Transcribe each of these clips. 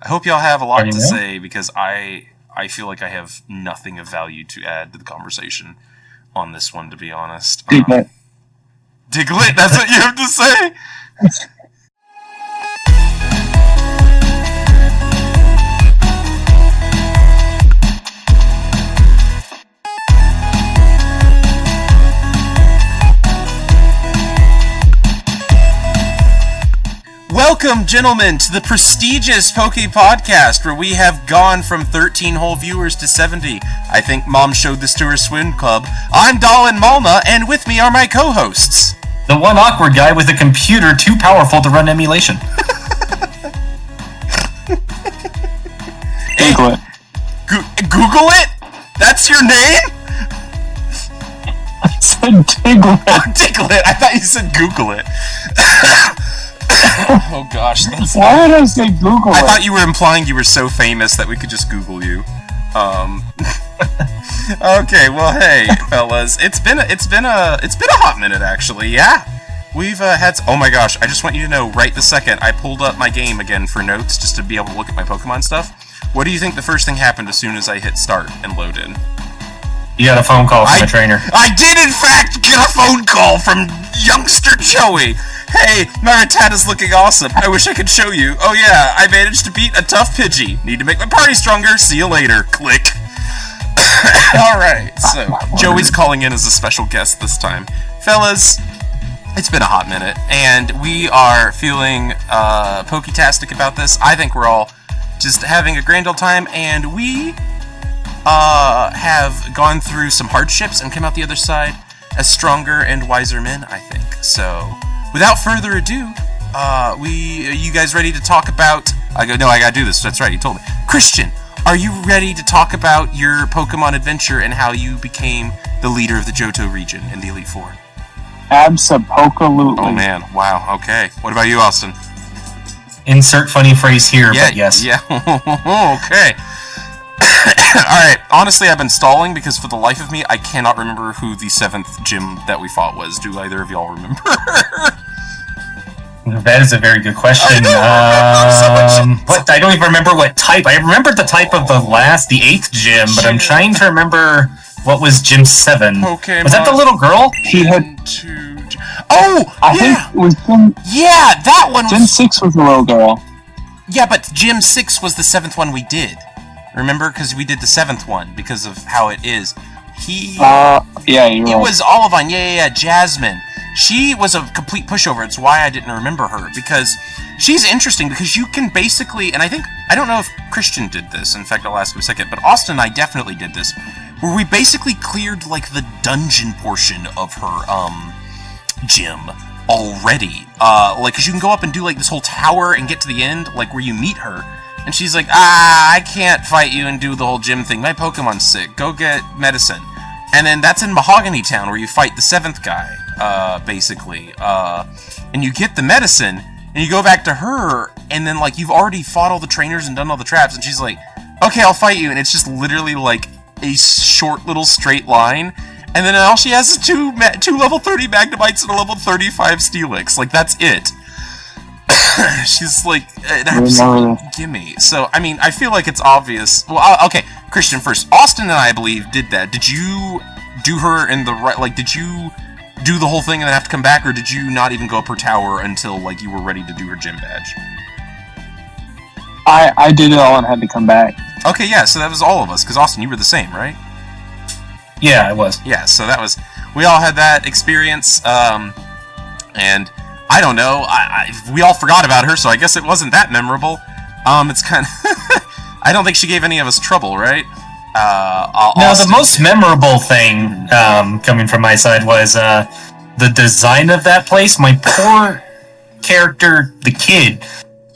I hope y'all have a lot to say, because I feel like I have nothing of value to add to the conversation on this one, to be honest. Diglett. Diglett, that's what you have to say? Welcome, gentlemen, to the prestigious Poke Podcast, where we have gone from 13 whole viewers to 70. I think Mom showed this to her swim club. I'm Dalin Malna, and with me are my co-hosts. The one awkward guy with a computer too powerful to run emulation. Google it. Google it? That's your name? I said Diglett. Oh, Diglett. I thought you said Google it. Oh gosh, why did I say Google I thought you were implying you were so famous that we could just Google you. Okay, well, hey, fellas, it's been a hot minute, actually. Yeah, we've had. Oh my gosh, I just want you to know, right this second, I pulled up my game again for notes just to be able to look at my Pokemon stuff. What do you think the first thing happened as soon as I hit start and load in? You got a phone call from a trainer. I did, in fact, get a phone call from youngster Joey. Hey, my Rattata's looking awesome. I wish I could show you. Oh yeah, I managed to beat a tough Pidgey. Need to make my party stronger. See you later. Click. Alright, so Joey's calling in as a special guest this time. Fellas, it's been a hot minute, and we are feeling poketastic about this. I think we're all just having a grand old time, and we have gone through some hardships and come out the other side as stronger and wiser men, I think. So, without further ado, you guys ready to talk about... I gotta do this. That's right, you told me. Christian, are you ready to talk about your Pokemon adventure and how you became the leader of the Johto region in the Elite Four? Absolutely. Oh man, wow, okay. What about you, Austin? Insert funny phrase here, but yes. Yeah, okay. Alright, honestly, I've been stalling because for the life of me, I cannot remember who the 7th gym that we fought was. Do either of y'all remember? That is a very good question. I don't even remember what type. I remembered the type of the 8th gym, but I'm trying to remember what was Gym 7. Pokémon. Was that the little girl? He had... I think it was Gym... Yeah, that one was... Gym 6 was the little girl. Yeah, but Gym 6 was the 7th one we did. Remember? Because we did the 7th one, because of how it is. Yeah, you're right. It was Olivine, yeah, Jasmine. She was a complete pushover. It's why I didn't remember her, because she's interesting, because you can basically, and I don't know if Christian did this, in fact I'll ask him in a second, but Austin and I definitely did this, where we basically cleared, like, the dungeon portion of her, gym already. Like, because you can go up and do, like, this whole tower and get to the end, like, where you meet her, and she's like, I can't fight you and do the whole gym thing. My Pokemon's sick. Go get medicine. And then that's in Mahogany Town, where you fight the 7th guy, basically. And you get the medicine, and you go back to her, and then, like, you've already fought all the trainers and done all the traps, and she's like, okay, I'll fight you. And it's just literally, like, a short little straight line. And then all she has is two level 30 Magnemites and a level 35 Steelix. Like, that's it. She's like an absolute gimme. So, I mean, I feel like it's obvious. Well, okay, Christian first. Austin and I believe did that. Did you do her in the right? Like, did you do the whole thing and then have to come back, or did you not even go up her tower until like you were ready to do her gym badge? I did it all and had to come back. Okay, yeah. So that was all of us. Because Austin, you were the same, right? Yeah, I was. Yeah. So that was. We all had that experience. And. I don't know. We all forgot about her, so I guess it wasn't that memorable. It's kind of... I don't think she gave any of us trouble, right? No, the most memorable thing, coming from my side, was the design of that place. My poor character, the kid,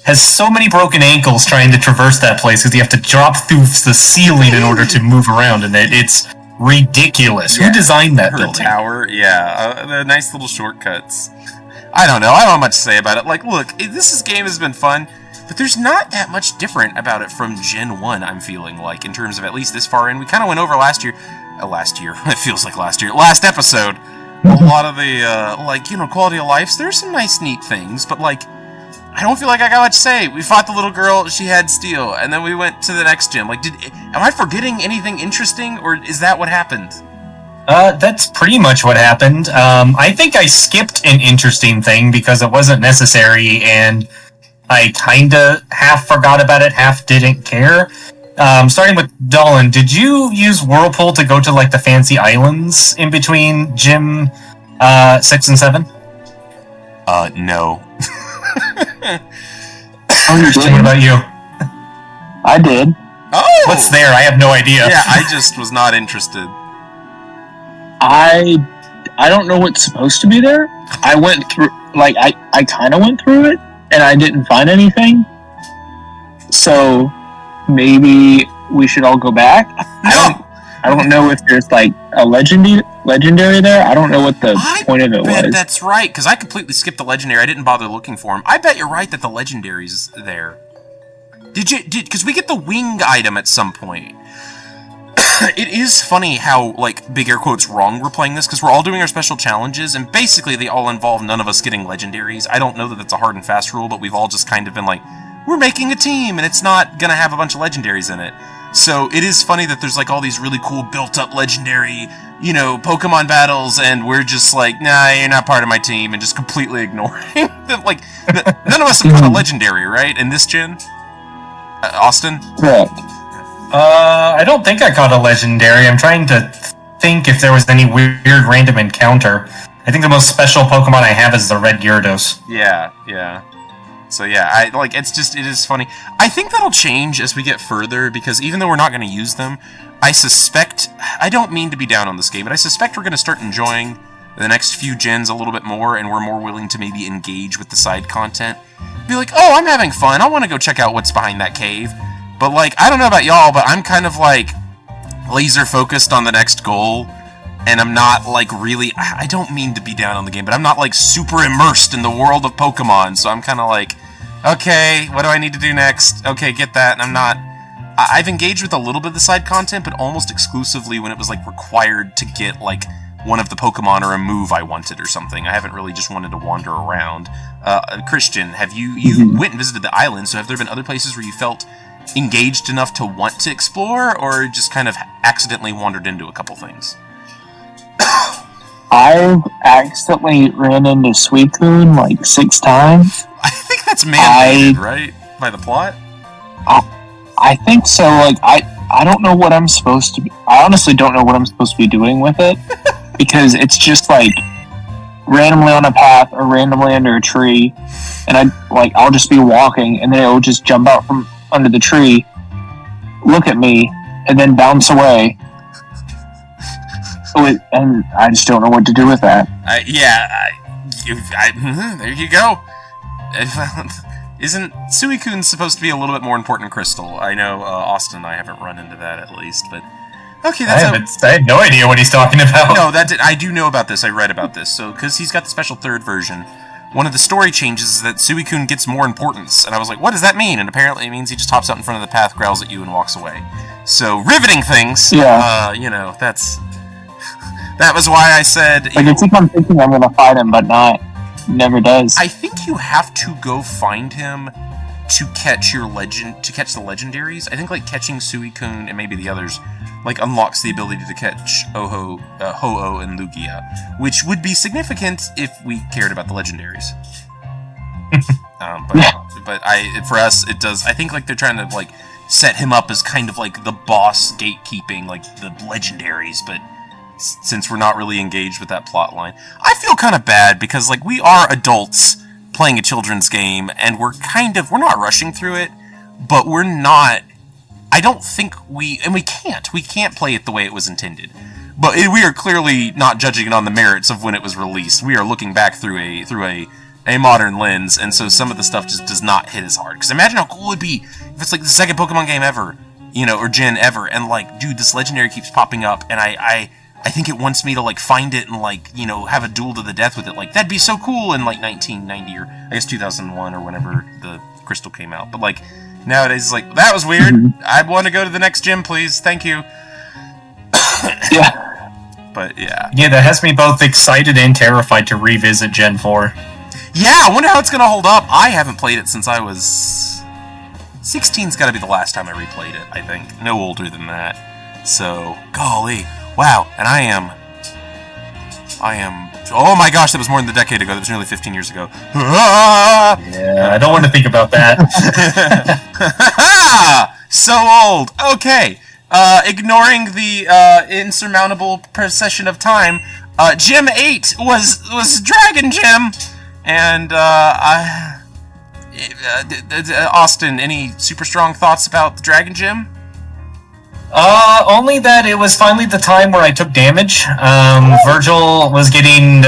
has so many broken ankles trying to traverse that place because you have to drop through the ceiling in order to move around, and it's ridiculous. Yeah. Who designed that her building? Tower, yeah. The nice little shortcuts. I don't know. I don't have much to say about it. Like, look, this game has been fun, but there's not that much different about it from Gen 1, I'm feeling like, in terms of at least this far in. We kind of went over last year. It feels like last year. Last episode. A lot of the, quality of life. There's some nice, neat things, but, like, I don't feel like I got much to say. We fought the little girl, she had steel, and then we went to the next gym. Like, am I forgetting anything interesting, or is that what happened? That's pretty much what happened. I think I skipped an interesting thing because it wasn't necessary, and I kinda half forgot about it, half didn't care. Starting with Dolan, did you use Whirlpool to go to, like, the fancy islands in between Gym 6 and 7? No. Oh, you What did? about you? I did. Oh! What's there? I have no idea. Yeah, I just was not interested. I don't know what's supposed to be there. I went through, like, I kind of went through it, and I didn't find anything. So, maybe we should all go back. No! I don't know if there's, like, a legendary there. I don't know what the point of it I bet was. that's right, because I completely skipped the legendary. I didn't bother looking for him. I bet you're right that the legendary's there. Because we get the wing item at some point. It is funny how, like, big air quotes wrong we're playing this, because we're all doing our special challenges, and basically they all involve none of us getting legendaries. I don't know that that's a hard and fast rule, but we've all just kind of been like, we're making a team, and it's not gonna have a bunch of legendaries in it. So it is funny that there's, like, all these really cool built-up legendary, you know, Pokemon battles, and we're just like, nah, you're not part of my team, and just completely ignoring them. Like, none of us have caught a legendary, right, in this gen? Austin? Correct. I don't think I caught a legendary. I'm trying to think if there was any weird random encounter. I think the most special Pokemon I have is the Red Gyarados. Yeah. So yeah, it is funny. I think that'll change as we get further, because even though we're not going to use them, I don't mean to be down on this game, but I suspect we're going to start enjoying the next few gens a little bit more, and we're more willing to maybe engage with the side content. Be like, oh, I'm having fun, I want to go check out what's behind that cave. But, like, I don't know about y'all, but I'm kind of, like, laser focused on the next goal, and I'm not, like, really, I don't mean to be down on the game, but I'm not, like, super immersed in the world of Pokemon, so I'm kind of like, okay, what do I need to do next? Okay, get that, and I've engaged with a little bit of the side content, but almost exclusively when it was, like, required to get, like, one of the Pokemon or a move I wanted or something. I haven't really just wanted to wander around. Christian, have you went and visited the island, so have there been other places where you felt engaged enough to want to explore, or just kind of accidentally wandered into a couple things? I've accidentally ran into Suicune like 6 times. I think that's mandated, right? By the plot? I think so. Like, I don't know what I'm supposed to be... I honestly don't know what I'm supposed to be doing with it. Because it's just, like, randomly on a path or randomly under a tree. And I'll just be walking, and then it will just jump out from under the tree, look at me, and then bounce away. And I just don't know what to do with that. There you go. Isn't Suicune supposed to be a little bit more important in Crystal? I know Austin and I haven't run into that at least, but okay, I had no idea what he's talking about. No, I do know about this. I read about this. So, because he's got the special 3rd version, one of the story changes is that Suicune gets more importance, and I was like, what does that mean? And apparently it means he just hops out in front of the path, growls at you, and walks away. So, riveting things. Yeah. That was why I said... Like, I think I'm thinking I'm gonna fight him, but never does. I think you have to go find him to catch the legendaries. I think, like, catching Suicune and maybe the others, like, unlocks the ability to catch Ho-Oh and Lugia, which would be significant if we cared about the legendaries. But for us, it does. I think, like, they're trying to, like, set him up as kind of like the boss gatekeeping, like, the legendaries, but since we're not really engaged with that plot line, I feel kind of bad because, like, we are adults playing a children's game, and we're not rushing through it, but we're not, I don't think we can't play it the way it was intended. But we are clearly not judging it on the merits of when it was released. We are looking back through a modern lens, and so some of the stuff just does not hit as hard. Because imagine how cool it would be if it's like the second Pokemon game ever, or gen ever, and, like, dude, this legendary keeps popping up, and I think it wants me to, like, find it and, like, have a duel to the death with it. Like, that'd be so cool in, like, 1990 or, I guess, 2001 or whenever the Crystal came out. But, like, nowadays, it's like, that was weird. I want to go to the next gym, please. Thank you. Yeah. But, yeah. Yeah, that has me both excited and terrified to revisit Gen 4. Yeah, I wonder how it's gonna hold up. I haven't played it since I was 16's got to be the last time I replayed it, I think. No older than that. So, golly. Wow. And I am... Oh my gosh, that was more than a decade ago. That was nearly 15 years ago. Yeah, I don't want to think about that. So old. Okay. Ignoring the insurmountable procession of time, Gym 8 was Dragon Gym. And, Austin, any super strong thoughts about the Dragon Gym? Only that it was finally the time where I took damage. Virgil was getting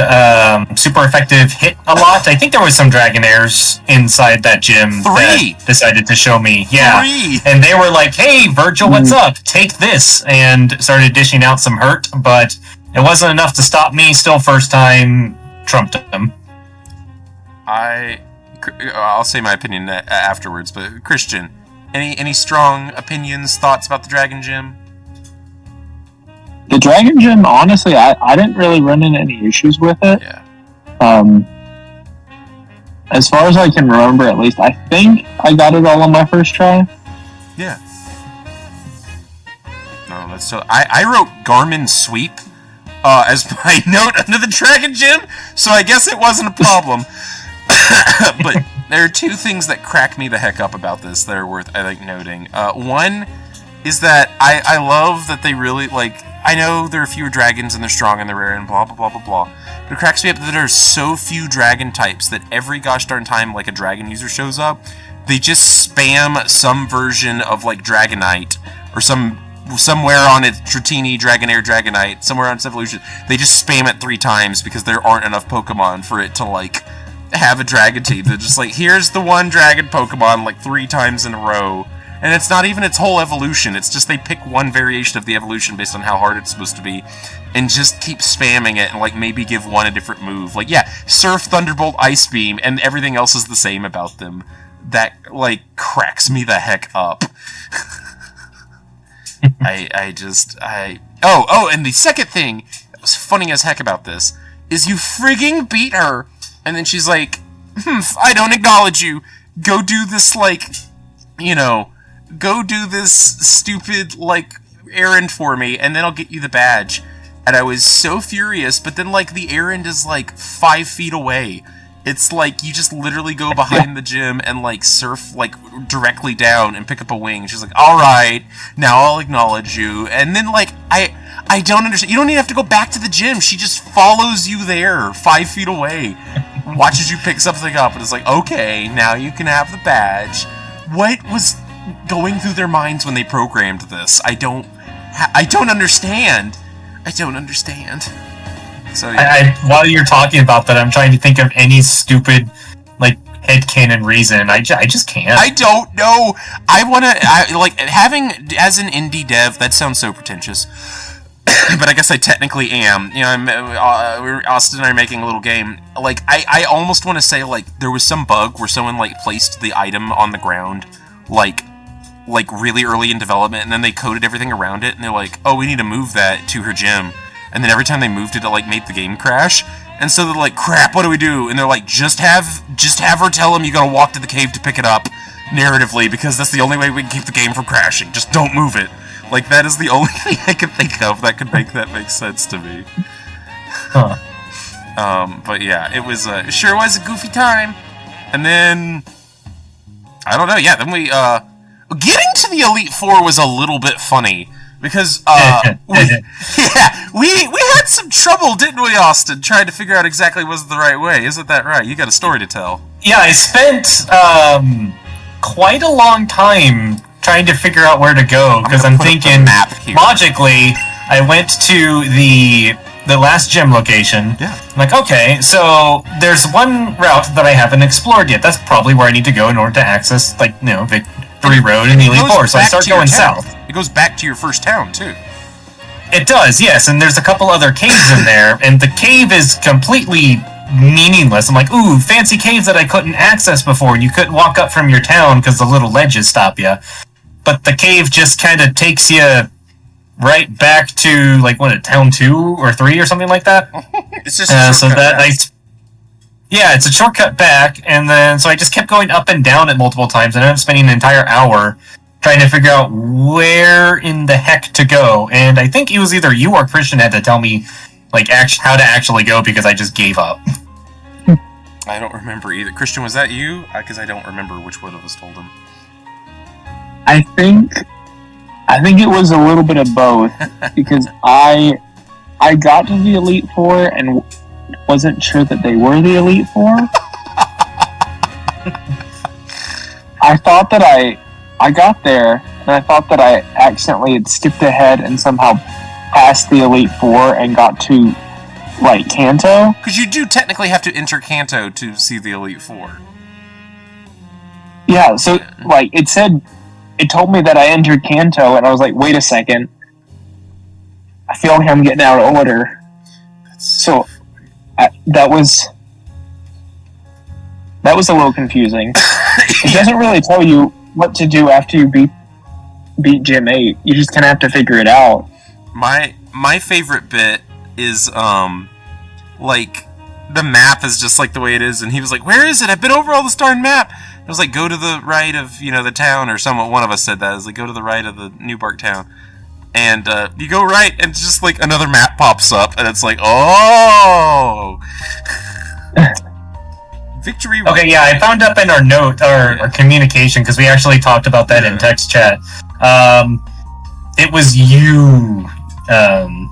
super effective hit a lot. I think there was some Dragonaires inside that gym that decided to show me. Yeah. 3. And they were like, hey, Virgil, what's up? Take this. And started dishing out some hurt, but it wasn't enough to stop me. Still first time, trumped him. I'll say my opinion afterwards, but Christian, any strong opinions, thoughts about the Dragon Gym? The Dragon Gym, honestly, I didn't really run into any issues with it. Yeah. As far as I can remember, at least, I think I got it all on my first try. Yeah. No, that's so. I wrote Garmin Sweep as my note under the Dragon Gym, so I guess it wasn't a problem. But there are two things that crack me the heck up about this that are worth, I think, noting. One is that I love that they really, like, I know there are fewer dragons and they're strong and they're rare and blah, blah, blah, blah, blah. But it cracks me up that there are so few dragon types that every gosh darn time, like, a dragon user shows up, they just spam some version of, like, Dragonite or somewhere on its Dratini, Dragonair, Dragonite, somewhere on its evolution. They just spam it 3 times because there aren't enough Pokemon for it to, like, have a dragon team. They're just like, here's the one dragon Pokemon, like, 3 times in a row. And it's not even its whole evolution. It's just they pick one variation of the evolution based on how hard it's supposed to be and just keep spamming it and, like, maybe give one a different move. Like, yeah, Surf, Thunderbolt, Ice Beam, and everything else is the same about them. That, like, cracks me the heck up. Oh, and the second thing that was funny as heck about this is you frigging beat her, and then she's like, I don't acknowledge you. Go do this, like, go do this stupid, like, errand for me, and then I'll get you the badge. And I was so furious, but then, like, the errand is, like, 5 feet away. It's like, you just literally go behind the gym and, like, surf, like, directly down and pick up a wing. She's like, alright, now I'll acknowledge you. And then, like, I don't understand. You don't even have to go back to the gym. She just follows you there, 5 feet away. Watches you pick something up, and it's like, okay, now you can have the badge. What was going through their minds when they programmed this? I don't understand. I don't understand. So yeah. While you're talking about that, I'm trying to think of any stupid, like, headcanon reason. I just can't. I don't know. Like, having, as an indie dev, that sounds so pretentious. But I guess I technically am. Austin and I are making a little game. Like, I almost want to say, like, there was some bug where someone, like, placed the item on the ground, like really early in development, and then they coded everything around it, and they're like, oh, we need to move that to her gym. And then every time they moved it, it, like, made the game crash. And so they're like, crap, what do we do? And they're like, just have her tell him you gotta walk to the cave to pick it up, narratively, because that's the only way we can keep the game from crashing. Just don't move it. Like, that is the only thing I can think of that could make that make sense to me. Huh. But yeah, it was, it sure was a goofy time. And then, I don't know, yeah, then we, getting to the Elite Four was a little bit funny. Because, we had some trouble, didn't we, Austin, trying to figure out exactly what was the right way. Isn't that right? You got a story to tell. Yeah, I spent, quite a long time trying to figure out where to go, because I'm thinking, logically, I went to the last gym location. Yeah. I'm like, okay, so there's one route that I haven't explored yet. That's probably where I need to go in order to access, like, Victory Road and Elite Four, so I start going south. It goes back to your first town, too. It does, yes, and there's a couple other caves in there, and the cave is completely meaningless. I'm like, ooh, fancy caves that I couldn't access before, and you couldn't walk up from your town because the little ledges stop you. But the cave just kind of takes you right back to, like, town 2 or 3 or something like that? It's just so that Yeah, it's a shortcut back, and then so I just kept going up and down it multiple times, and I ended up spending an entire hour trying to figure out where in the heck to go. And I think it was either you or Christian had to tell me like how to actually go because I just gave up. I don't remember either. Christian, was that you? Because I don't remember which one of us told him. I think it was a little bit of both because I got to the Elite Four and wasn't sure that they were the Elite Four. I thought that I got there and I thought that I accidentally had skipped ahead and somehow passed the Elite Four and got to like Kanto. Because you do technically have to enter Kanto to see the Elite Four. Yeah, so like it told me that I entered Kanto and I was like, wait a second. I feel like I'm getting out of order. So that was a little confusing. It doesn't really tell you what to do after you beat Gym 8. You just kind of have to figure it out. My favorite bit is like the map is just like the way it is, and he was like, "Where is it? I've been over all this darn map." It was like, "Go to the right of the town," or one of us said that. It was like, "Go to the right of the New Bark town." And you go right, and it's just like another map pops up, and it's like, oh, victory. Okay, yeah, I found up in our note, our communication, because we actually talked about that in text chat. It was you,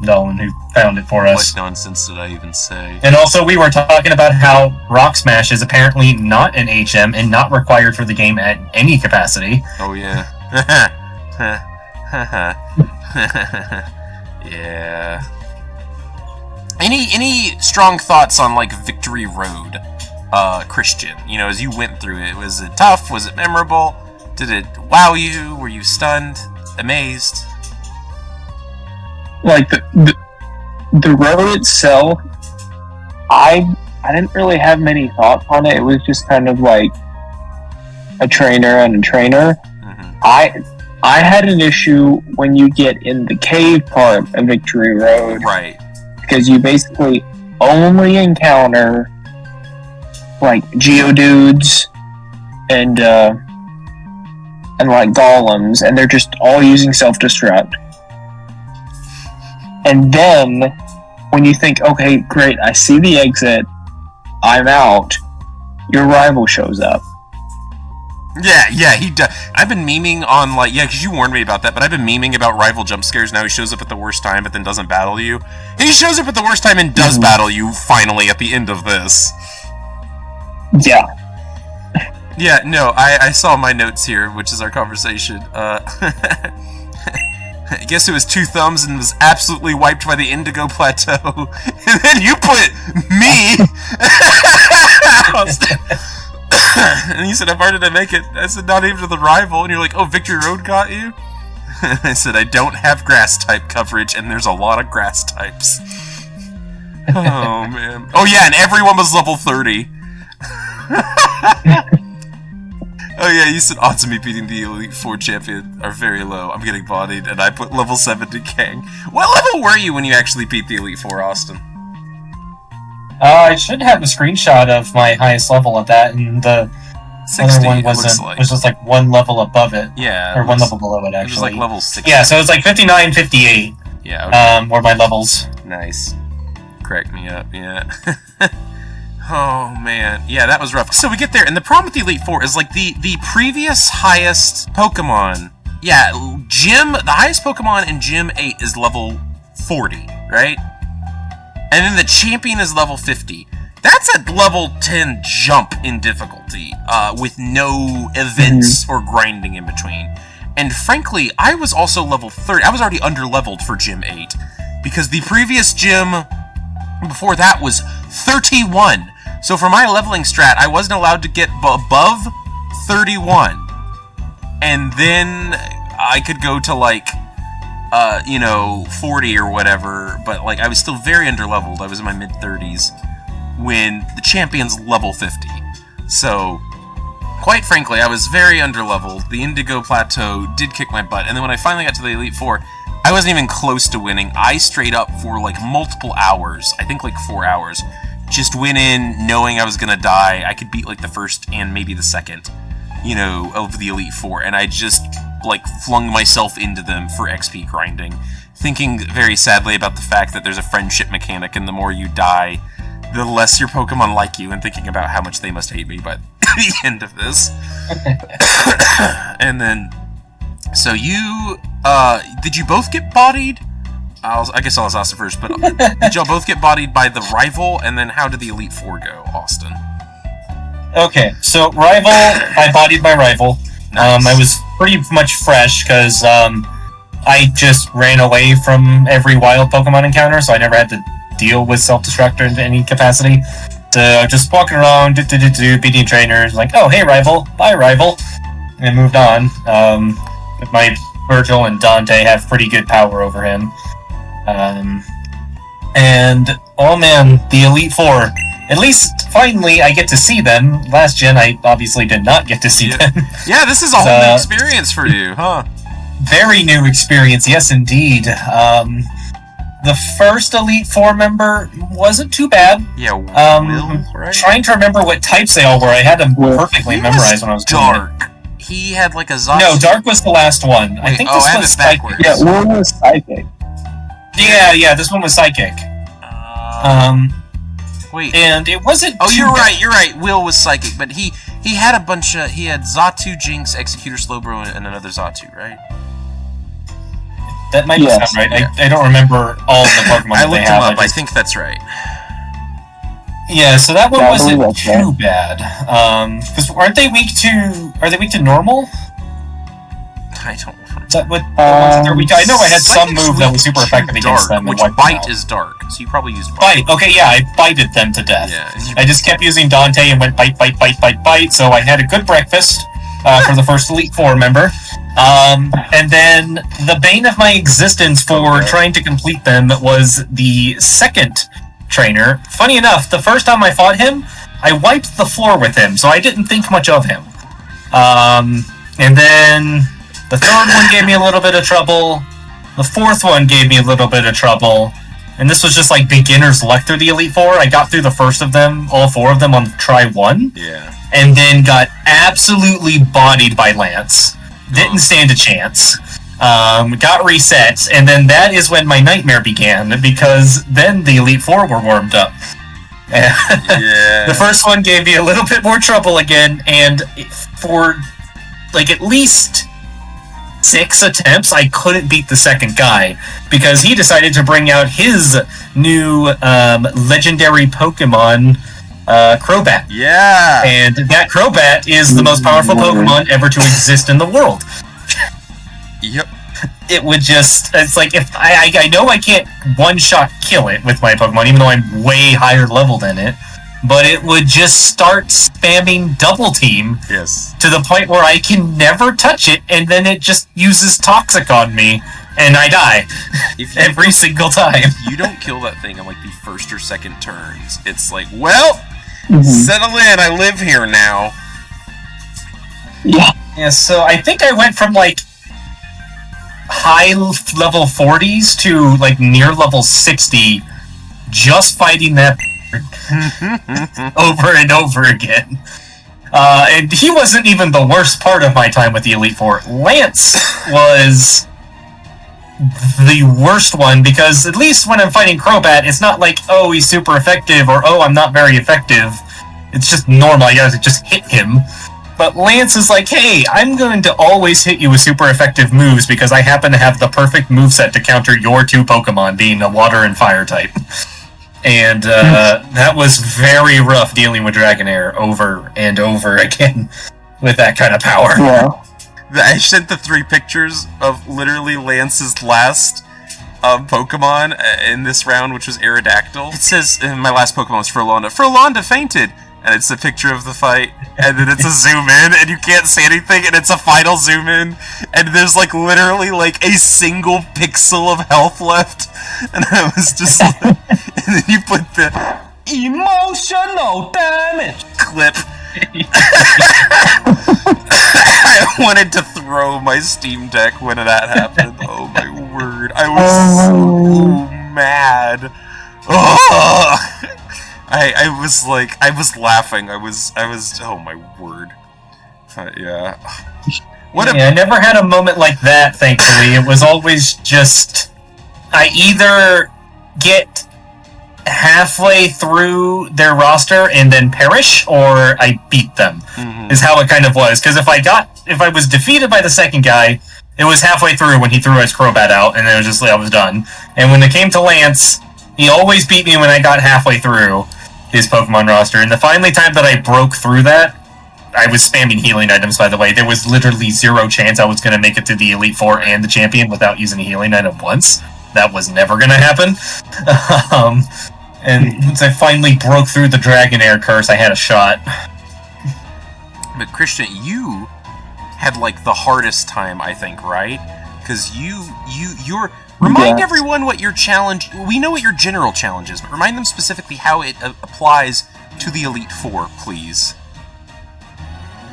Nolan, who found it for us. What nonsense did I even say? And also, we were talking about how Rock Smash is apparently not an HM and not required for the game at any capacity. Oh, yeah. Yeah. Any strong thoughts on like Victory Road, Christian? As you went through it, was it tough? Was it memorable? Did it wow you? Were you stunned? Amazed? Like the road itself, I didn't really have many thoughts on it. It was just kind of like a trainer and a trainer. Mm-hmm. I had an issue when you get in the cave part of Victory Road. Right. Because you basically only encounter like Geodudes and like golems, and they're just all using self-destruct. And then when you think, okay, great, I see the exit, I'm out, your rival shows up. Yeah, he does. I've been memeing on, because you warned me about that, but I've been memeing about rival jump scares. Now he shows up at the worst time, but then doesn't battle you. He shows up at the worst time and does battle you, finally, at the end of this. Yeah. Yeah, no, I saw my notes here, which is our conversation. I guess it was Two Thumbs and was absolutely wiped by the Indigo Plateau. And then you put me! And you said, how far did I make it? I said, not even to the rival. And you're like, oh, Victory Road got you? I said, I don't have grass type coverage, and there's a lot of grass types. Oh, man. Oh, yeah, and everyone was level 30. Oh, yeah, you said odds of me beating the Elite Four champion are very low. I'm getting bodied, and I put level 70 King. What level were you when you actually beat the Elite Four, Austin? I should have a screenshot of my highest level at that, and the 60, other one was just like one level above it. Yeah. Or one level below it, actually. It was like level 60. Yeah, so it's like 59, 58. Yeah. Okay. Were my levels. Nice. Crack me up, yeah. Oh, man. Yeah, that was rough. So we get there, and the problem with the Elite Four is, like, the previous highest Pokemon... Yeah, the highest Pokemon in Gym 8 is level 40, right? And then the champion is level 50. That's a level 10 jump in difficulty, with no events or grinding in between. And frankly, I was also level 30. I was already under-leveled for Gym 8, because the previous gym before that was 31. So for my leveling strat, I wasn't allowed to get above 31. And then I could go to, 40 or whatever, but, I was still very underleveled. I was in my mid-30s when the champion's level 50. So, quite frankly, I was very underleveled. The Indigo Plateau did kick my butt, and then when I finally got to the Elite Four, I wasn't even close to winning. I straight up, for, multiple hours, I think 4 hours, just went in knowing I was gonna die. I could beat like the first and maybe the second, of the Elite Four, and I just like flung myself into them for XP grinding, thinking very sadly about the fact that there's a friendship mechanic, and the more you die, the less your Pokemon like you, and thinking about how much they must hate me by the end of this. And then, so you, did you both get bodied? I guess I'll ask first, but did y'all both get bodied by the rival, and then how did the Elite Four go, Austin? Okay, so rival, I bodied my rival. Nice. I was pretty much fresh, because I just ran away from every wild Pokemon encounter, so I never had to deal with self-destruct in any capacity. So just walking around, beating trainers, like, oh, hey, rival, bye, rival, and moved on. My Virgil and Dante have pretty good power over him. And, oh man, the Elite Four. At least, finally, I get to see them. Last gen, I obviously did not get to see them. Yeah, this is a whole new experience for you, huh? Very new experience, yes indeed. The first Elite Four member wasn't too bad. Yeah, Will, right? Trying to remember what types they all were. I had them perfectly memorized when I was Dark. Doing it. He had like a Zacian. No, Dark was the last one. Wait, I think this was Psychic. Yeah, Will was Psychic. Yeah, this one was Psychic. Wait. And it wasn't. Oh, you're right. Will was Psychic, but he had a bunch of. He had Xatu, Jinx, Executor, Slowbro, and another Xatu, right? That might sound right. Yeah. I don't remember all of the Pokemon I looked them up. I think that's right. Yeah, so that one wasn't too bad. Because aren't they weak to? Are they weak to normal? I don't. Is that what the ones that they're weak to? I know I had some move that was super effective against them. Which Bite is dark, so you probably used Bite. Okay, yeah, I bited them to death. Yeah, I just kept using Dante and went bite, so I had a good breakfast for the first Elite Four member. And then the bane of my existence for trying to complete them was the second trainer. Funny enough, the first time I fought him, I wiped the floor with him, so I didn't think much of him. And then the third one gave me a little bit of trouble. The fourth one gave me a little bit of trouble. And this was just like beginner's luck through the Elite Four. I got through the first of them, all four of them on try one. Yeah. And then got absolutely bodied by Lance. Didn't stand a chance. Got resets, and then that is when my nightmare began, because then the Elite Four were warmed up. Yeah. The first one gave me a little bit more trouble again, and for like at least 6 attempts, I couldn't beat the second guy, because he decided to bring out his new legendary Pokemon, Crobat. Yeah! And that Crobat is the most powerful Pokemon ever to exist in the world. Yep. It would just... It's like, if I know I can't one-shot kill it with my Pokemon, even though I'm way higher level than it, but it would just start spamming Double Team. Yes. To the point where I can never touch it, and then it just uses Toxic on me, and I die. Every single time. If you don't kill that thing on like the first or second turns, it's like, well, settle in, I live here now. Yeah, so I think I went from like high level 40s to like near level 60 just fighting that over and over again. And he wasn't even the worst part of my time with the Elite Four. Lance was the worst one, because at least when I'm fighting Crobat, it's not like, oh, he's super effective, or oh, I'm not very effective. It's just normal, I gotta just hit him. But Lance is like, hey, I'm going to always hit you with super effective moves because I happen to have the perfect moveset to counter your 2 Pokemon, being a water and fire type. And that was very rough dealing with Dragonair over and over again with that kind of power. Yeah. I sent the 3 pictures of literally Lance's last Pokemon in this round, which was Aerodactyl. It says, my last Pokemon was Furlonda. Furlonda fainted! And it's a picture of the fight, and then it's a zoom in, and you can't see anything, and it's a final zoom in, and there's like literally like a single pixel of health left, and I was just like, and then you put the emotional damage clip. I wanted to throw my Steam Deck when that happened. Oh my word, I was so mad. Oh! I was like, I was laughing. I was. Oh my word. Yeah. I never had a moment like that, thankfully. It was always just... I either get halfway through their roster and then perish, or I beat them, is how it kind of was. Because if I was defeated by the second guy, it was halfway through when he threw his Crobat out, and then it was just like, I was done. And when it came to Lance, he always beat me when I got halfway through his Pokemon roster. And the finally time that I broke through that, I was spamming healing items, by the way. There was literally zero chance I was going to make it to the Elite Four and the Champion without using a healing item once. That was never going to happen. And once I finally broke through the Dragonair curse, I had a shot. But Christian, you had like the hardest time, I think, right? Because you're... Remind everyone what your challenge... We know what your general challenge is, but remind them specifically how it applies to the Elite Four, please.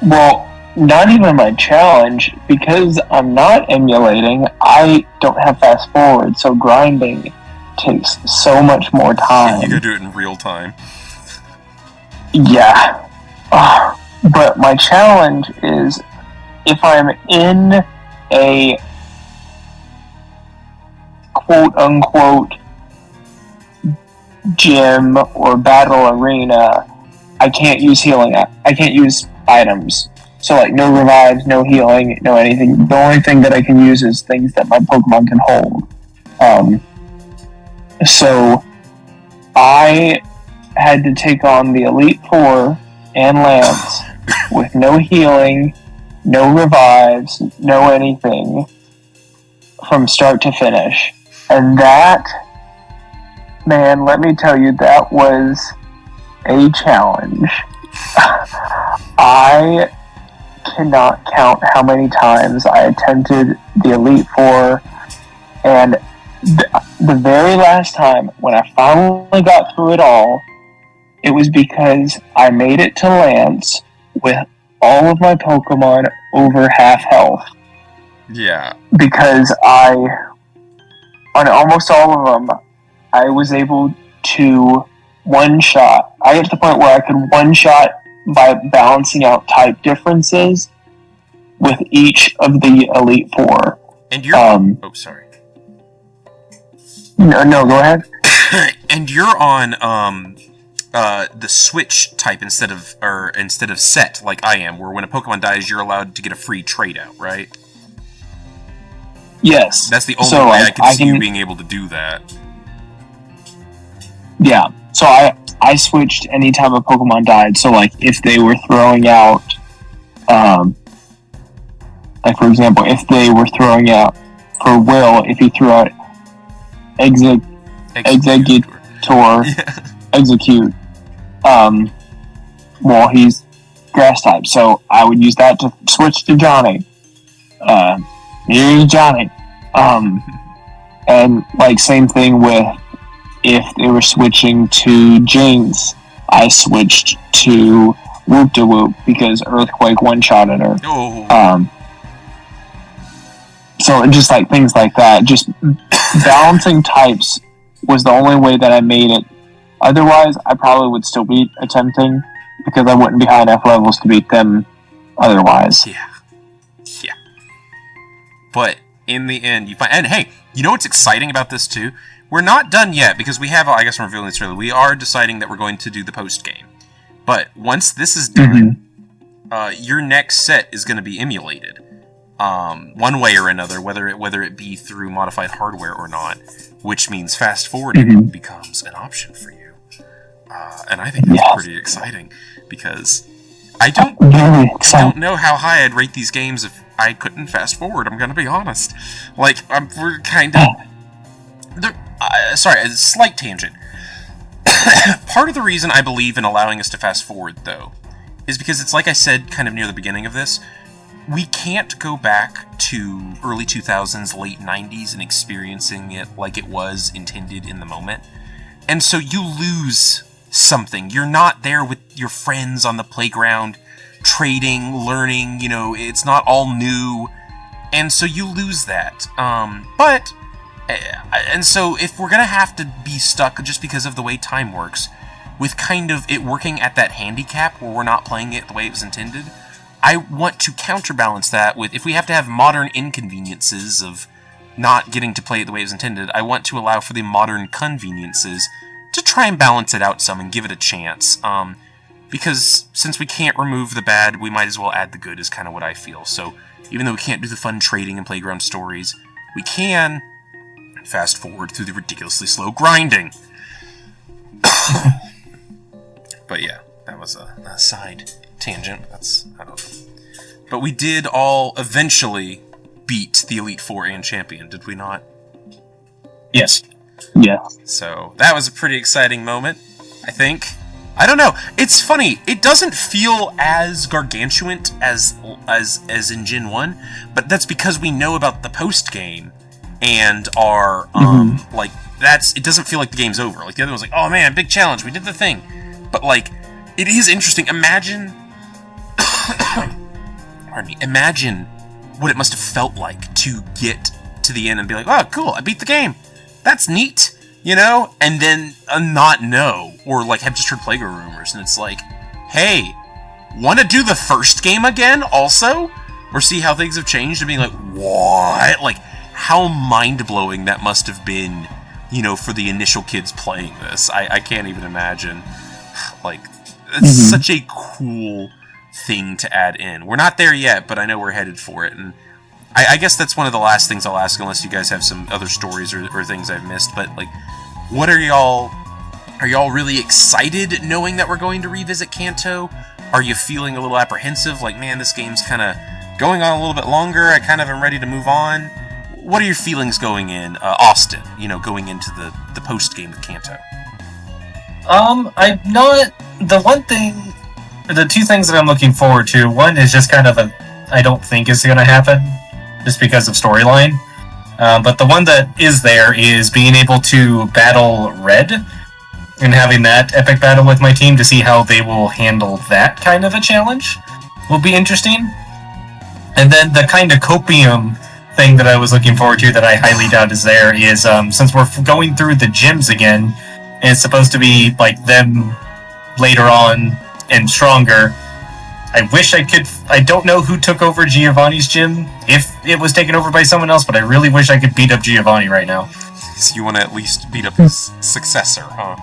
Well, not even my challenge, because I'm not emulating, I don't have fast forward, so grinding takes so much more time. You gotta do it in real time. Yeah. But my challenge is, if I'm in a quote-unquote gym or battle arena, I can't use healing. I can't use items. So, like, no revives, no healing, no anything. The only thing that I can use is things that my Pokemon can hold. So, I had to take on the Elite Four and Lance with no healing, no revives, no anything from start to finish. And that, man, let me tell you, that was a challenge. I cannot count how many times I attempted the Elite Four, and the very last time, when I finally got through it all, it was because I made it to Lance with all of my Pokemon over half health. Yeah. Because on almost all of them, I was able to one-shot. I got to the point where I could one-shot by balancing out type differences with each of the Elite Four. And you're... oh, sorry. No, go ahead. And you're on the switch type instead of set, like I am, where when a Pokemon dies, you're allowed to get a free trade out, right? Yes. That's the only way I can see you being able to do that. Yeah. So I switched anytime a Pokemon died. So, like, if they were throwing out, like, for example, if they were throwing out for Will, if he threw out Executor, Execute, well, he's grass type, so I would use that to switch to Johnny. Here's Johnny. And, like, same thing with if they were switching to Jinx, I switched to Whoop-de-Whoop because Earthquake one-shotted her. Oh. So just like things like that, just balancing types was the only way that I made it. Otherwise, I probably would still be attempting because I wouldn't be high enough levels to beat them otherwise. Yeah. But in the end, you find... And hey, you know what's exciting about this too? We're not done yet because we have... I guess I'm revealing this early. We are deciding that we're going to do the post-game. But once this is done, your next set is going to be emulated. One way or another, whether it be through modified hardware or not, which means fast forwarding becomes an option for you. And I think that's pretty exciting because I don't know how high I'd rate these games if I couldn't fast forward. I'm gonna be honest. Like, we're kind of... sorry, a slight tangent. Part of the reason I believe in allowing us to fast forward, though, is because it's like I said kind of near the beginning of this, we can't go back to early 2000s, late 90s, and experiencing it like it was intended in the moment. And so you lose something. You're not there with your friends on the playground, trading, learning, it's not all new. And so you lose that. And so if we're going to have to be stuck just because of the way time works, with kind of it working at that handicap where we're not playing it the way it was intended. I want to counterbalance that with, if we have to have modern inconveniences of not getting to play it the way it was intended, I want to allow for the modern conveniences to try and balance it out some and give it a chance. Because since we can't remove the bad, we might as well add the good, is kind of what I feel. So even though we can't do the fun trading and playground stories, we can fast forward through the ridiculously slow grinding. But yeah, that was a side tangent. I don't know. But we did all eventually beat the Elite Four and Champion, did we not? Yes. Yeah. So that was a pretty exciting moment, I think. I don't know. It's funny. It doesn't feel as gargantuan as in Gen 1, but that's because we know about the post game and are like it doesn't feel like the game's over. Like the other one's like, "Oh man, big challenge. We did the thing." But like it is interesting. Imagine pardon me. Imagine what it must have felt like to get to the end and be like, "Oh, cool. I beat the game. That's neat." You know, and then not know, or like have just heard Playground rumors, and it's like, hey, want to do the first game again also? Or see how things have changed, and being like, what? Like, how mind-blowing that must have been, you know, for the initial kids playing this. I can't even imagine. Like, it's such a cool thing to add in. We're not there yet, but I know we're headed for it, and I guess that's one of the last things I'll ask, unless you guys have some other stories or things I've missed. But like, what are y'all really excited knowing that we're going to revisit Kanto? Are you feeling a little apprehensive? Like, man, this game's kind of going on a little bit longer. I kind of am ready to move on. What are your feelings going in, Austin? You know, going into the post game with Kanto. I know the two things that I'm looking forward to. One is just kind of I don't think is going to happen, just because of storyline. But the one that is there is being able to battle Red and having that epic battle with my team to see how they will handle that kind of a challenge will be interesting. And then the kind of copium thing that I was looking forward to that I highly doubt is there is, since we're going through the gyms again, and it's supposed to be like them later on and stronger, I wish I could. I don't know who took over Giovanni's gym, if it was taken over by someone else, but I really wish I could beat up Giovanni right now. So you want to at least beat up his successor, huh?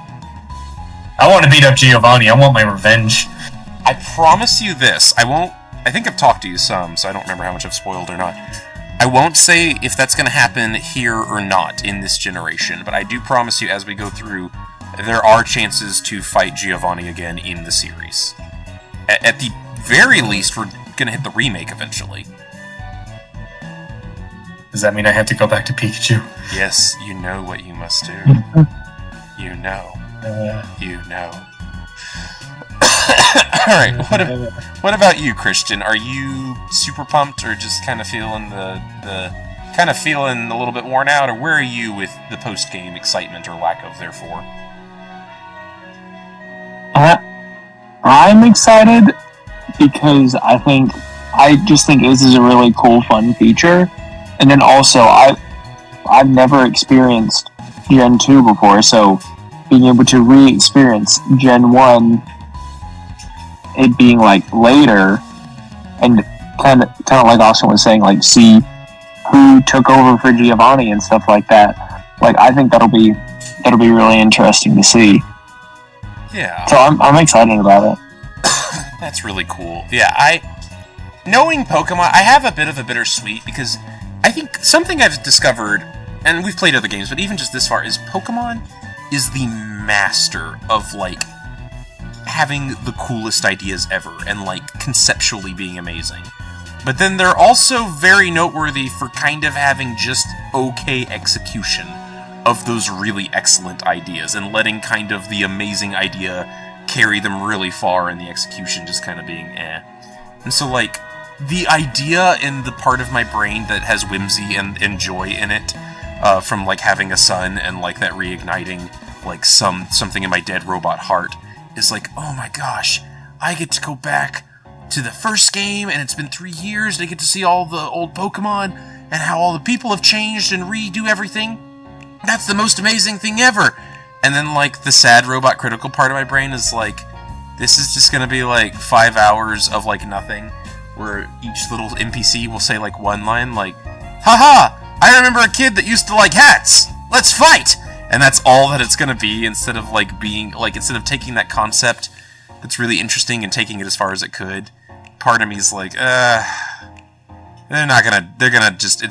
I want to beat up Giovanni. I want my revenge. I promise you this. I think I've talked to you some, so I don't remember how much I've spoiled or not. I won't say if that's going to happen here or not in this generation, but I do promise you as we go through, there are chances to fight Giovanni again in the series. At the very least, we're gonna hit the remake eventually. Does that mean I have to go back to Pikachu? Yes, you know what you must do. You know. You know. Alright, what about you, Christian? Are you super pumped, or just kind of feeling feeling a little bit worn out, or where are you with the post-game excitement, or lack of, therefore? I'm excited because I just think this is a really cool, fun feature. And then also, I've never experienced Gen 2 before, so being able to re-experience Gen 1, it being like later, and kind of like Austin was saying, like see who took over for Giovanni and stuff like that. Like, I think that'll be really interesting to see. Yeah. So I'm excited about it. That's really cool. Yeah, knowing Pokemon, I have a bit of a bittersweet, because I think something I've discovered, and we've played other games, but even just this far, is Pokemon is the master of, like, having the coolest ideas ever, and, like, conceptually being amazing. But then they're also very noteworthy for kind of having just okay execution of those really excellent ideas, and letting kind of the amazing idea carry them really far, and the execution just kind of being eh. And so, like, the idea in the part of my brain that has whimsy and joy in it, from, like, having a son and, like, that reigniting, like, something in my dead robot heart, is like, oh my gosh, I get to go back to the first game, and it's been 3 years, and I get to see all the old Pokemon, and how all the people have changed and redo everything. That's the most amazing thing ever. And then, like, the sad robot critical part of my brain is like, this is just gonna be, like, 5 hours of, like, nothing, where each little NPC will say, like, one line, like, haha, I remember a kid that used to like hats! Let's fight! And that's all that it's gonna be, instead of, like, being, like, instead of taking that concept that's really interesting and taking it as far as it could, part of me is like, it's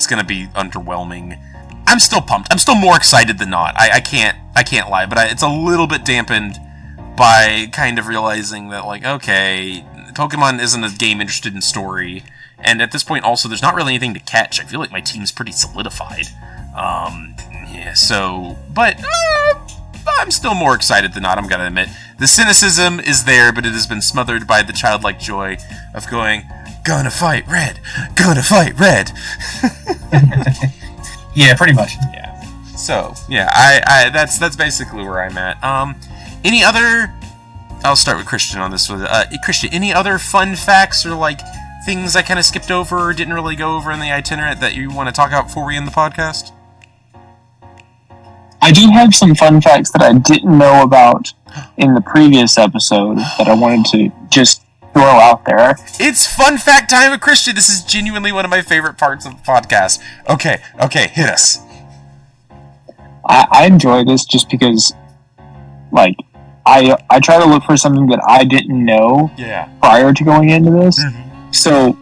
gonna be underwhelming. I'm still pumped. I'm still more excited than not. I can't lie, but it's a little bit dampened by kind of realizing that, like, okay, Pokemon isn't a game interested in story, and at this point also there's not really anything to catch. I feel like my team's pretty solidified. Yeah, so, but I'm still more excited than not, I'm gonna admit. The cynicism is there, but it has been smothered by the childlike joy of going, gonna fight red, gonna fight red. Yeah, pretty much. Yeah. So, yeah, I that's basically where I'm at. Any other... I'll start with Christian on this one. Christian, any other fun facts or, like, things I kind of skipped over or didn't really go over in the itinerant that you want to talk about before we end the podcast? I do have some fun facts that I didn't know about in the previous episode that I wanted to just throw out there. It's fun fact time with Christian. This is genuinely one of my favorite parts of the podcast. Okay, hit us. I enjoy this just because, like, I try to look for something that I didn't know prior to going into this. Mm-hmm. So,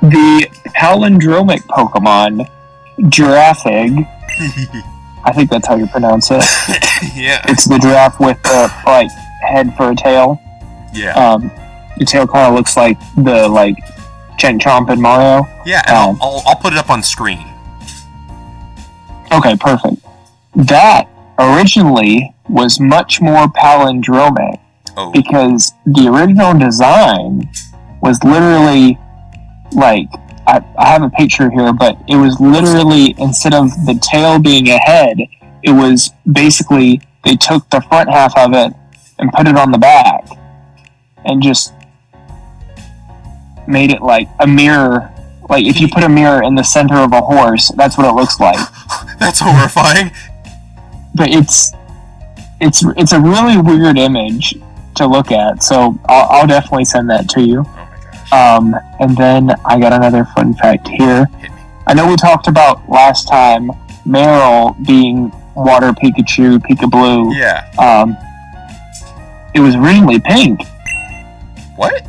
the palindromic Pokemon, Giraffig, I think that's how you pronounce it. Yeah. It's the giraffe with the, like, head for a tail. Yeah. The tail kind of looks like the, like, Chomp in Mario. Yeah, and I'll put it up on screen. Okay, perfect. That originally was much more palindromic because the original design was literally, like, I have a picture here, but it was literally, instead of the tail being a head, it was basically, they took the front half of it and put it on the back and just made it like a mirror. Like, if you put a mirror in the center of a horse, that's what it looks like. That's horrifying. But it's a really weird image to look at, so I'll definitely send that to you. Oh my gosh. And then I got another fun fact here. I know we talked about last time Meryl being Water Pikachu, Pikablue. Yeah. It was originally pink. What?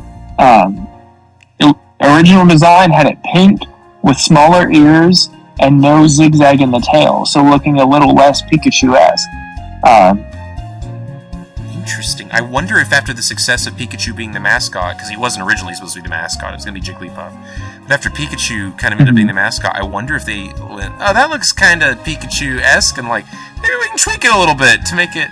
The original design had it pink with smaller ears and no zigzag in the tail, so looking a little less Pikachu-esque. Interesting. I wonder if after the success of Pikachu being the mascot, because he wasn't originally supposed to be the mascot, it was going to be Jigglypuff, but after Pikachu kind of ended up being the mascot, I wonder if they went, oh, that looks kind of Pikachu-esque, and like, maybe we can tweak it a little bit to make it...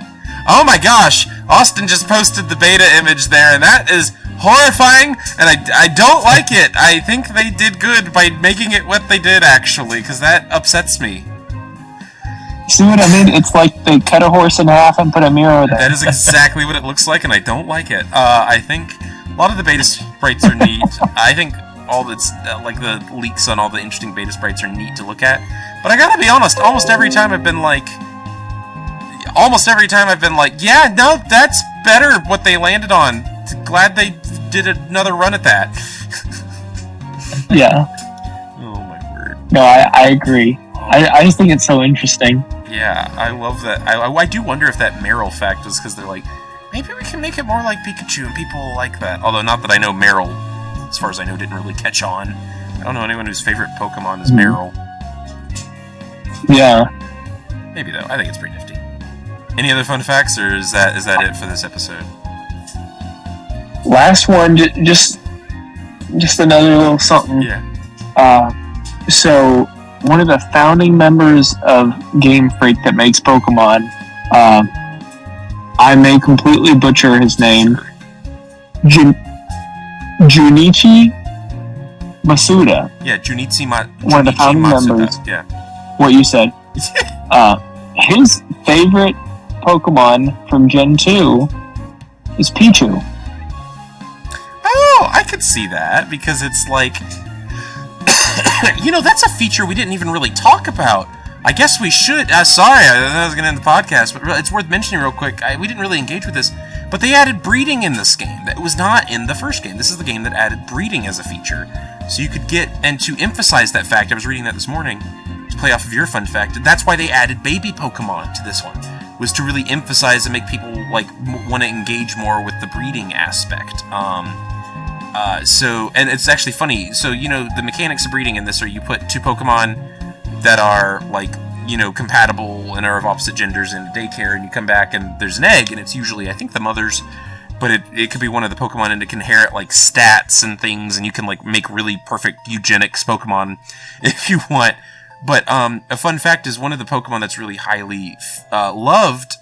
Oh my gosh! Austin just posted the beta image there, and that is horrifying, and I don't like it. I think they did good by making it what they did, actually, because that upsets me. See what I mean? It's like they cut a horse in half and put a mirror there. That is exactly what it looks like, and I don't like it. I think a lot of the beta sprites are neat. I think all that's like the leaks on all the interesting beta sprites are neat to look at. But I gotta be honest, almost every time I've been like, yeah, no, that's better what they landed on. Glad they did another run at that. Yeah. Oh my word. No, I agree. I just think it's so interesting. Yeah, I love that. I do wonder if that Meryl fact was because they're like, maybe we can make it more like Pikachu, and people will like that. Although, not that I know Meryl, as far as I know, didn't really catch on. I don't know anyone whose favorite Pokemon is Meryl. Yeah. Maybe, though. I think it's pretty nifty. Any other fun facts, or is that it for this episode? Last one, just another little something. Yeah. So, one of the founding members of Game Freak that makes Pokemon, I may completely butcher his name, Junichi Masuda. Yeah, Junichi one of the founding Masuda. members. Yeah. What you said. His favorite Pokemon from Gen 2 is Pichu. Oh, I could see that, because it's like... You know, that's a feature we didn't even really talk about I guess we should. Sorry, I was going to end the podcast, but it's worth mentioning real quick. We didn't really engage with this, but they added breeding in this game. That was not in the first game. This is the game that added breeding as a feature. So you could get, and to emphasize that fact, I was reading that this morning, to play off of your fun fact, that's why they added baby Pokemon to this one, was to really emphasize and make people, like, want to engage more with the breeding aspect. So, and it's actually funny, so, you know, the mechanics of breeding in this are you put two Pokemon that are, like, you know, compatible and are of opposite genders in a daycare, and you come back and there's an egg, and it's usually, I think, the mother's, but it could be one of the Pokemon, and it can inherit, like, stats and things, and you can, like, make really perfect eugenics Pokemon if you want. But a fun fact is one of the Pokemon that's really highly loved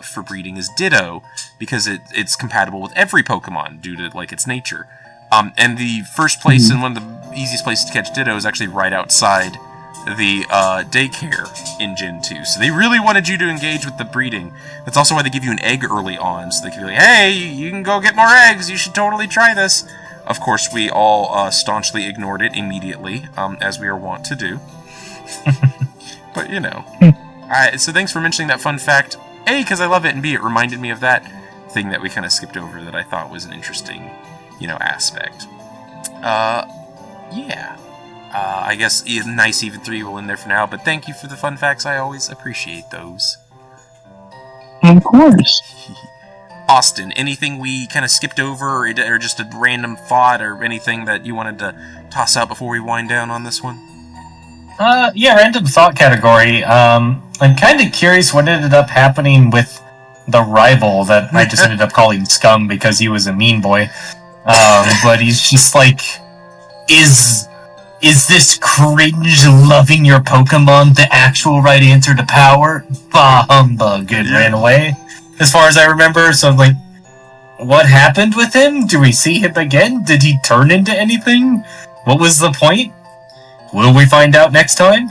for breeding is Ditto, because it's compatible with every Pokemon due to, like, its nature. And the first place and one of the easiest places to catch Ditto is actually right outside the daycare in Gen 2. So they really wanted you to engage with the breeding. That's also why they give you an egg early on, so they can be like, hey, you can go get more eggs, you should totally try this. Of course, we all staunchly ignored it immediately, as we are wont to do. But, you know. Alright, so thanks for mentioning that fun fact. A, because I love it, and B, it reminded me of that thing that we kind of skipped over that I thought was an interesting, you know, aspect. Yeah. I guess nice even 3 will end there for now, but thank you for the fun facts. I always appreciate those. Of course. Austin, anything we kind of skipped over, or just a random thought, or anything that you wanted to toss out before we wind down on this one? Yeah, random thought category. I'm kind of curious what ended up happening with the rival that I just ended up calling Scum because he was a mean boy. But he's just like, is this cringe loving your Pokemon the actual right answer to power? Bah humbug, and ran away, as far as I remember. So I'm like, what happened with him? Do we see him again? Did he turn into anything? What was the point? Will we find out next time?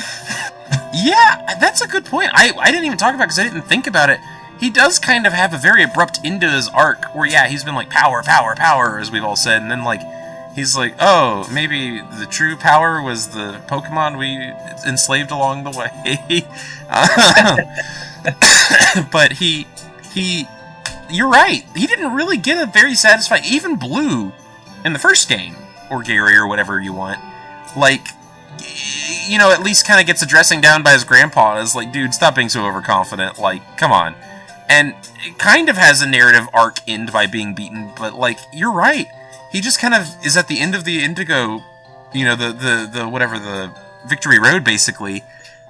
Yeah, that's a good point. I didn't even talk about it because I didn't think about it. He does kind of have a very abrupt end to his arc, where, yeah, he's been like, power, power, power, as we've all said, and then, like, he's like, oh, maybe the true power was the Pokemon we enslaved along the way. But you're right, he didn't really get a very satisfying, even Blue in the first game, or Gary, or whatever you want, like, you know, at least kind of gets a dressing down by his grandpa. Is like, dude, stop being so overconfident, like, come on. And it kind of has a narrative arc end by being beaten, but, like, you're right. He just kind of is at the end of the Indigo, you know, the whatever, the Victory Road, basically,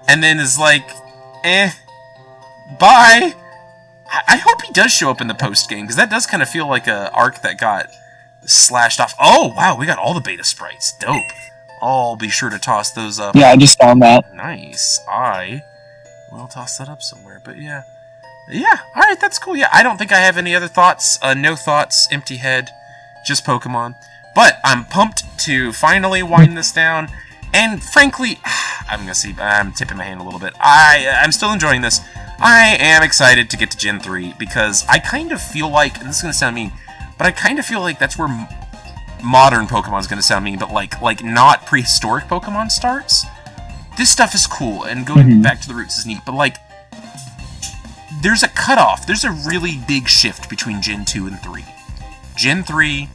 and then is like, bye. I hope he does show up in the post-game, because that does kind of feel like a arc that got slashed off. Oh, wow, we got all the beta sprites. Dope. I'll be sure to toss those up. Yeah, I just found that. Nice. I'll toss that up somewhere, but yeah. Yeah, alright, that's cool. Yeah, I don't think I have any other thoughts. No thoughts, empty head, just Pokemon. But I'm pumped to finally wind this down, and frankly, I'm tipping my hand a little bit. I'm still enjoying this. I am excited to get to Gen 3, because I kind of feel like, and this is going to sound mean, but I kind of feel like that's where modern Pokemon is going to sound mean, but like not prehistoric Pokemon starts. This stuff is cool, and going back to the roots is neat, but like, there's a cutoff. There's a really big shift between Gen 2 and 3. Gen 3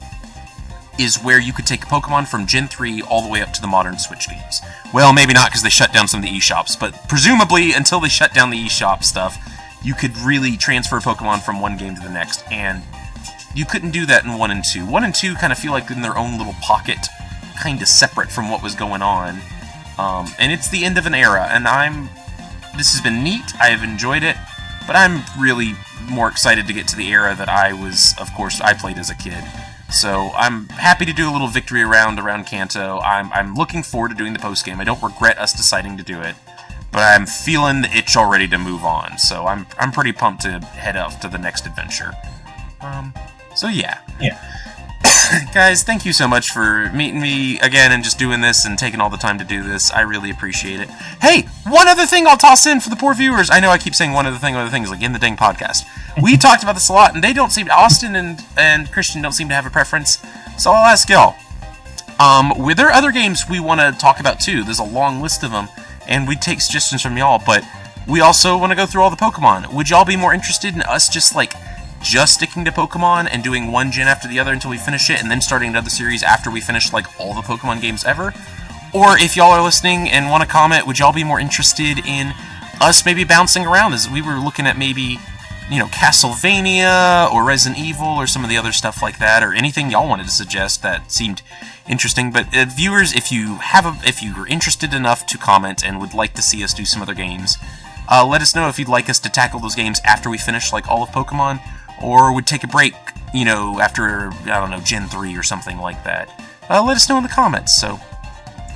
is where you could take Pokemon from Gen 3 all the way up to the modern Switch games. Well, maybe not, because they shut down some of the eShops, but presumably, until they shut down the eShop stuff, you could really transfer Pokemon from one game to the next, and you couldn't do that in 1 and 2. 1 and 2 kind of feel like in their own little pocket, kind of separate from what was going on. And it's the end of an era, and this has been neat, I've enjoyed it, but I'm really more excited to get to the era that I played as a kid. So I'm happy to do a little victory around Kanto. I'm looking forward to doing the post-game. I don't regret us deciding to do it, but I'm feeling the itch already to move on, so I'm pretty pumped to head off to the next adventure. So yeah. Guys, thank you so much for meeting me again and just doing this and taking all the time to do this. I really appreciate it. Hey, one other thing I'll toss in for the poor viewers. I know I keep saying one other thing, like in the dang podcast. We talked about this a lot, and Austin and Christian don't seem to have a preference, so I'll ask y'all. Were there other games we want to talk about too? There's a long list of them, and we'd take suggestions from y'all, but we also want to go through all the Pokemon. Would y'all be more interested in us just sticking to Pokemon and doing one gen after the other until we finish it, and then starting another series after we finish, all the Pokemon games ever? Or if y'all are listening and want to comment, would y'all be more interested in us maybe bouncing around, as we were looking at maybe, Castlevania or Resident Evil or some of the other stuff like that, or anything y'all wanted to suggest that seemed interesting. But viewers, if you're interested enough to comment and would like to see us do some other games, let us know if you'd like us to tackle those games after we finish all of Pokemon, or would take a break, after, Gen 3 or something like that. Let us know in the comments. So,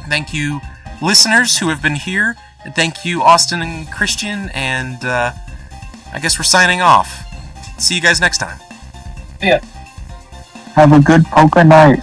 thank you, listeners who have been here. Thank you, Austin and Christian, and I guess we're signing off. See you guys next time. Yeah. Have a good poker night.